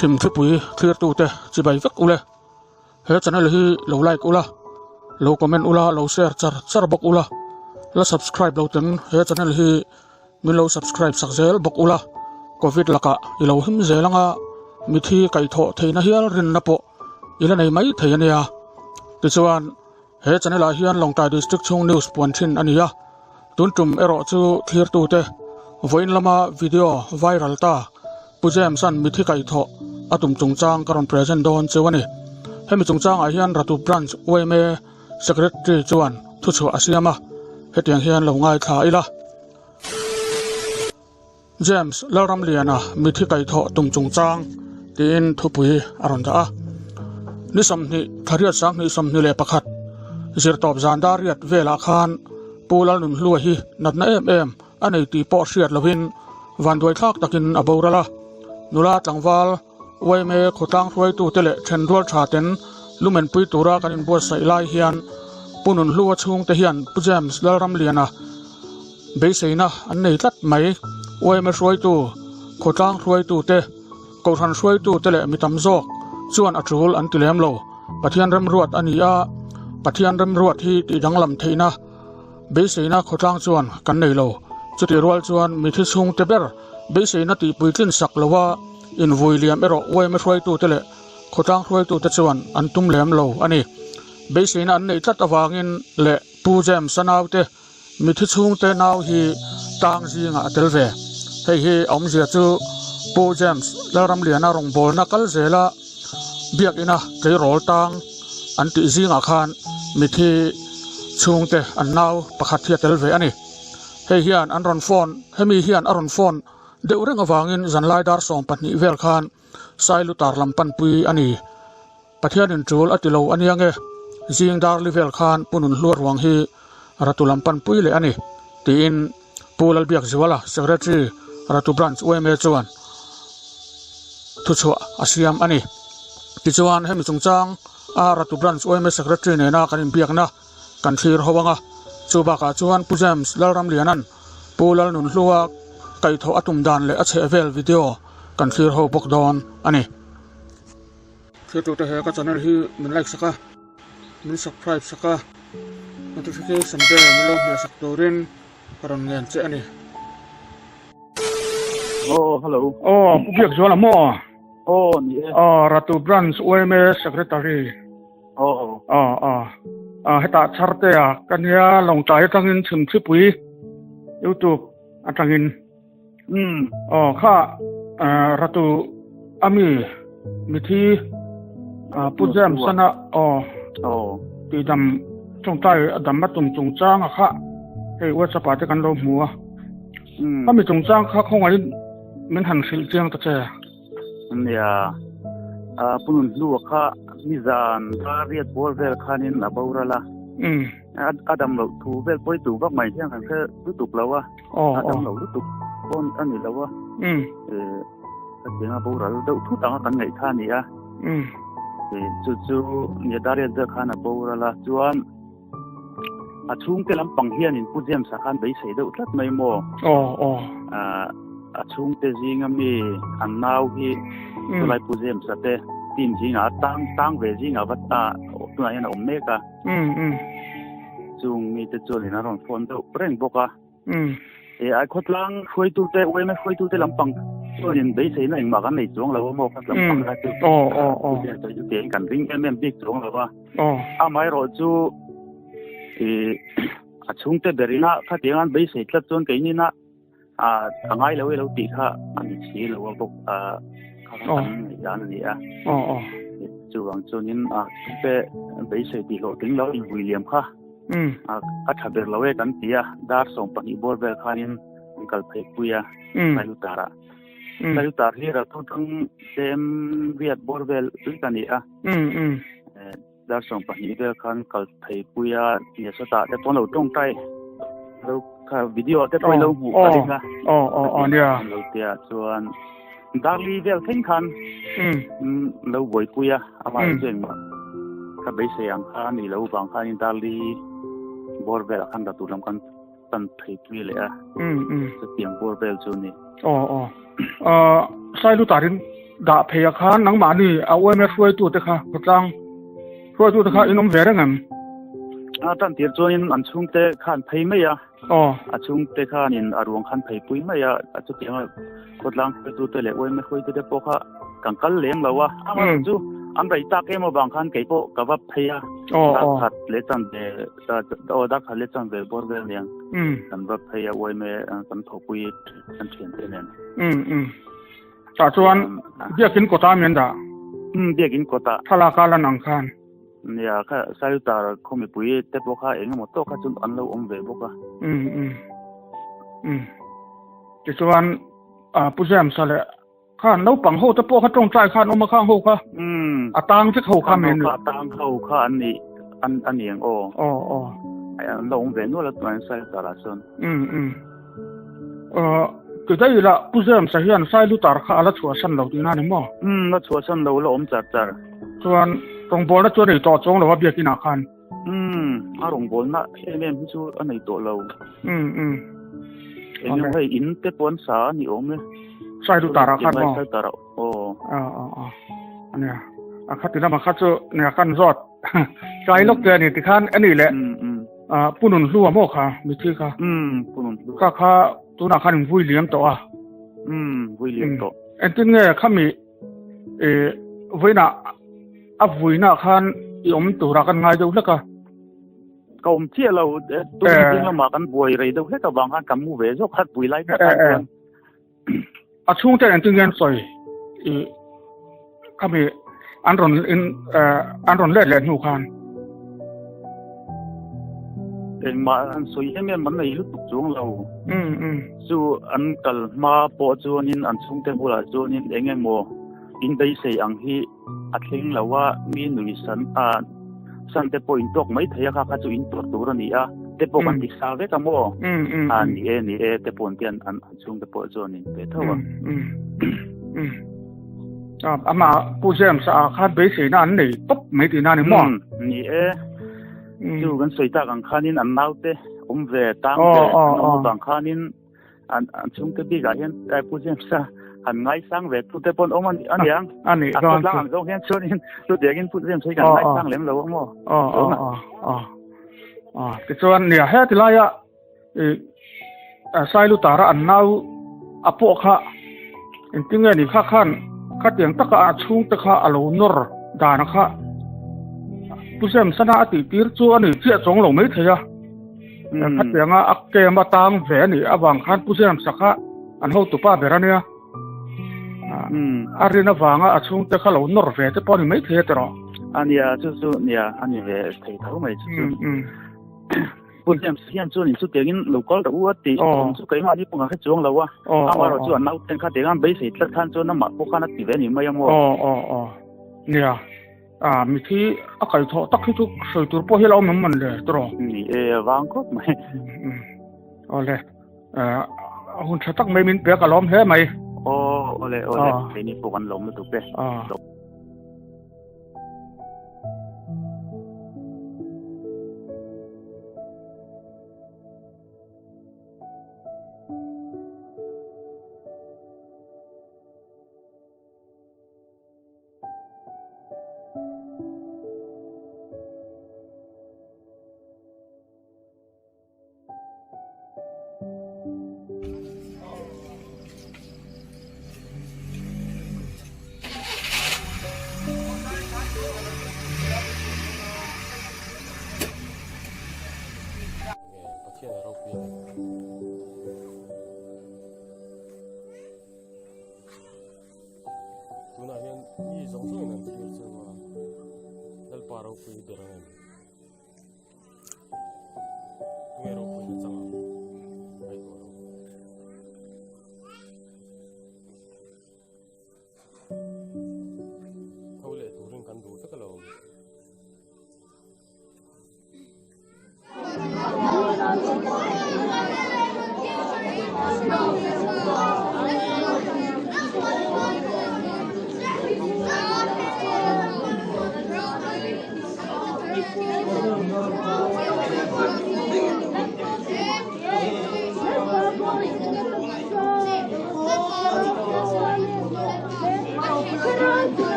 chim thi pui clear tu te chi bai vek ule he channel hi lo like ula lo comment ula lo share char bok ula la subscribe lo ten he channel hi mi lo subscribe sakzel bok ula covid laka i lo him zelanga mi thi kai tho theina hial rin na po ila nei mai theiania ti chuan he channel a hian Longtai district chung news puanthin ania tun tum ero chu clear tu te voin lama video viral ta pujem san mi thi kai tho atum chungchang karon present don chewani hemi chungchang a hian ratu branch oime secretary chuan thu chu asiama hetiang hian lo ngai tha ila James Laram Liana mi thi kai tho tum chungchang tin thupui aron da ni somni thariat sang ni somni le pakhat zir top zandariat vela khan pulal nun hlu hi natna em anei ti po hriat lovin van doi thak takin aborala nula tlangwal waime khotang hroi tu tele then rol tha ten lumen pui tura kan in bo sai lai hian punun hluwa chung te hian pujem Laram Liana beiseina an nei tlat mai waime hroi tu khotang hroi tu te ko than hroi tu tele mitam zok chuan atul an tilem lo pathian rem ruat ania pathian rem ruat hi ti danglam theina beiseina khotang chuan kan nei lo chuti rol chuan mi thi chung te ber beiseina ti puitlin sak lowa in voiliam ero waime hroi tu tele khotang hroi tu te chuan an tum lem lo ani beiseina an nei tlat awangin le pu jam sanaw te mi thi chung te naw hi tang zinga telve hei hi om zia chu pu james Laram Liana rong bol na kal zela biak ina ke rol tang an ti zinga khan mi thi chung te an naw pakhat thia telve ani hei hian an ron phone hemi hian aron phone deuh reng awangin zanlai dar som pahnih vel khan sailu tar lampan pui ani pathian in tul atilo aniange zing dar level khan punun hluar wang hi ratu lampan pui le ani tin pulal biak ziwala secretary ratu branch oime chuan thu chu asiam ani ti chuan hemi chungchang a ratu branch oime secretary ne na kan biak na kan thir howanga chuba ka chuan pujem Laram Lianan pulal nun hluwa kai tho atum dan le ache vel video kan thir ho bok don ani thir tu te he ka channel hi min like saka min subscribe saka notification bell min lo na sak torin karon ngen che ani hello. Biak zola mo. Yeah. Ratu branch oime secretary. Heta charte ya kanya Longtai tangin chim chipui YouTube atangin. Kha ratu ami mithi pujem sana ti dam chongtai adam matum chungchang kha hei WhatsApp ate kan lo muwa. Ami chungchang kha khongai min han sil chiang ta che punun lu kha mizan riat bol vel khanin aborala adam lo thu vel poi tu bak mai chiang kan se tu tuk lawa adam lo tu kon ani lawa chiang aboral do thu tang kan ngai kha ni a chu ni dariat da khana aborala chuan achung te lampang hian in pujem sakhan bei sei do tlat mai mo achung te zinga mi annaw hi tulai pujem sate tin zinga tang ve zinga wata tuna yana ommeka chung mi te cholina ron phone do preng boka ai khotlang khoi tu te weme khoi tu te lampang cholin bei sei na ing ma kan nei chong lawa mo khat lampang ka tu te ju te kan ring em big chong lawa amai ro chu achung te berina khatian bei sei tlat chon ke ni na kangai lo ti kha ani chi lo bok yan ni a chuwang chunin pe bei sei ti lo ting lo in William kha thaber lo e kan tia dar som pani bor bel khanin kal phei puya mayu tar hi ra thutang sem viat bor bel tani a dar som pani bel khan kal phei puya ni sa ta te ton lo tong tai lo ka video te toi lo hu ka dinga nia lo tia chuan darli vel thing khan lo boi puya ama jeng ma ka bei se ang kha ni lo bang khan in darli bor vel khan da tu lam kan tan thei pui le a tiang bor bel chu ni sailu tarin đã phải khá nắng mà đi áo em xuôi tu thế khá có trang xuôi tu thế khá inom về ngầm tan tiệt cho nên anh chung te khan thấy mấy à chung te khan in arung khan thấy pui mấy à chút tiếng có lang xuôi tu te lệ em xuôi tu te po khá càng cắt lém lâu à chú anh phải ta cái mà bằng khan cái po cả vấp thấy à đã khát lệ chân về đã khát lệ chân về bor về liền anh vấp thấy à em anh thọ pui anh chuyển thế nên ta cho anh biết kín có ta miền đã biết kín có ta thà là cả là năng khan ya ka sai ta không bị pui te po kha eng mo to kha chun an lo om ve bo ka cái cho anh puzem sa le khan no pang ho te po kha trong trai khan om kha ho kha tang che ho kha men tang ho kha an yang ai an lo om ve no la twan sai ta la son cái đấy là puzem sa hian sai lu tar kha ala chua san lo ti na ni mo la chua san lo lo om char char cho anh rong bol nó cho để tỏ trống là bao nhiêu nào khăn rong bol na em chú anh này tỏ lâu em hay in tết bốn xã ni ôm ấy sai được tara khăn sai tara anh à khát thì làm khát cho nè khăn rót cái lúc kia này thì khăn anh ấy lệ punun lu mà khá mình thấy khá punun lu khá tôi nào khăn vui liếm tỏ vui liếm tỏ anh tin nghe khá mi với nà vui nà khan yếm tụ ra kan ngay đâu lắc à công chia lâu tôi tin là mà kan vui rồi đâu hết cả bằng kan cầm mua về rồi khát vui lại cái chung thế anh tin nghe rồi kami anh run lệ lệ nhu khan mà anh suy em mình này lúc tục xuống lâu chú anh cần mà bỏ cho nên anh chung thế mua là cho nên anh mua in đây xây anh hi atling lawa mi nui san te point tok mai thaya kha chu in tor tur ani a te po kan diksa ve ka mo ni e te pon tian an chung te po zoni te thawa ama puzem sa kha be se na an nei top mai ti na ni mo ni e chu gan soita kan khanin an naute ve tang ve no bang khanin an chung te bi ga hian puzem sa anh ngay sang về tụi tôi bọn ông anh anh rồi làm giống như cho nên tôi để cái tụi em thấy cái ngay sang lắm lâu mà cái cho anh nè hết thì lại sai lu tara anh nào apo kha anh tiếng nghe thì khác khăn khác tiếng tất cả chung tất cả alo nor đà nó khác tụi em sana thì tiếc cho anh chia trong lòng mấy thế à khác tiếng à cái mà tang về này vàng khăn tụi em sắc anh hậu tụi ba về ra nè arina vanga achung te khalo nor ve te poni mai the tro ania chu nia ani ve thei thau mai chu bun jam sian chu ni chu tegin local da u ti chu kai ma ni punga kha chung lawa amaro chu an nau ten kha te gam be se tlat khan chu na ma po khana ti ve ni mai mo nia mi thi a kai tho tak chu soi tur po helo mam man le tro ni wang ko mai ole hun thatak mai min pe ka lom he mai ole cái này phụ ăn lồng nó tụt về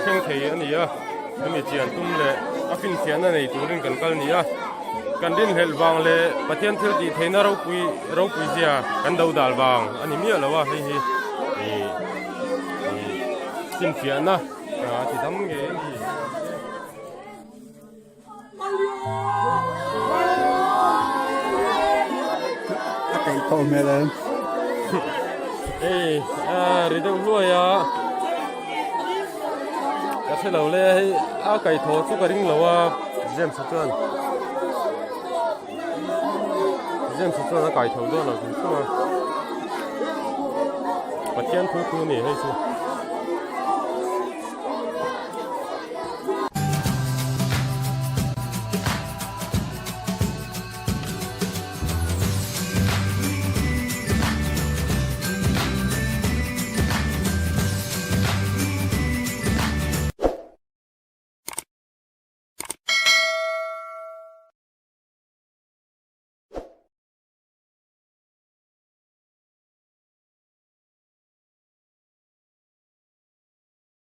Pheng thei ani a ami chian tum le a fin chian nei turin kan kal ni a kan din hel wang le pathian thil ti theina ro pui sia kan do dal wang ani mi lawa hei hi sin chian na ti dam nge ni cái câu mẹ lên ri deuh hluai a ka thelo le a kai tho chu ka ring lowa James chuan a kai tho do lo chu pathian thu ni hei chu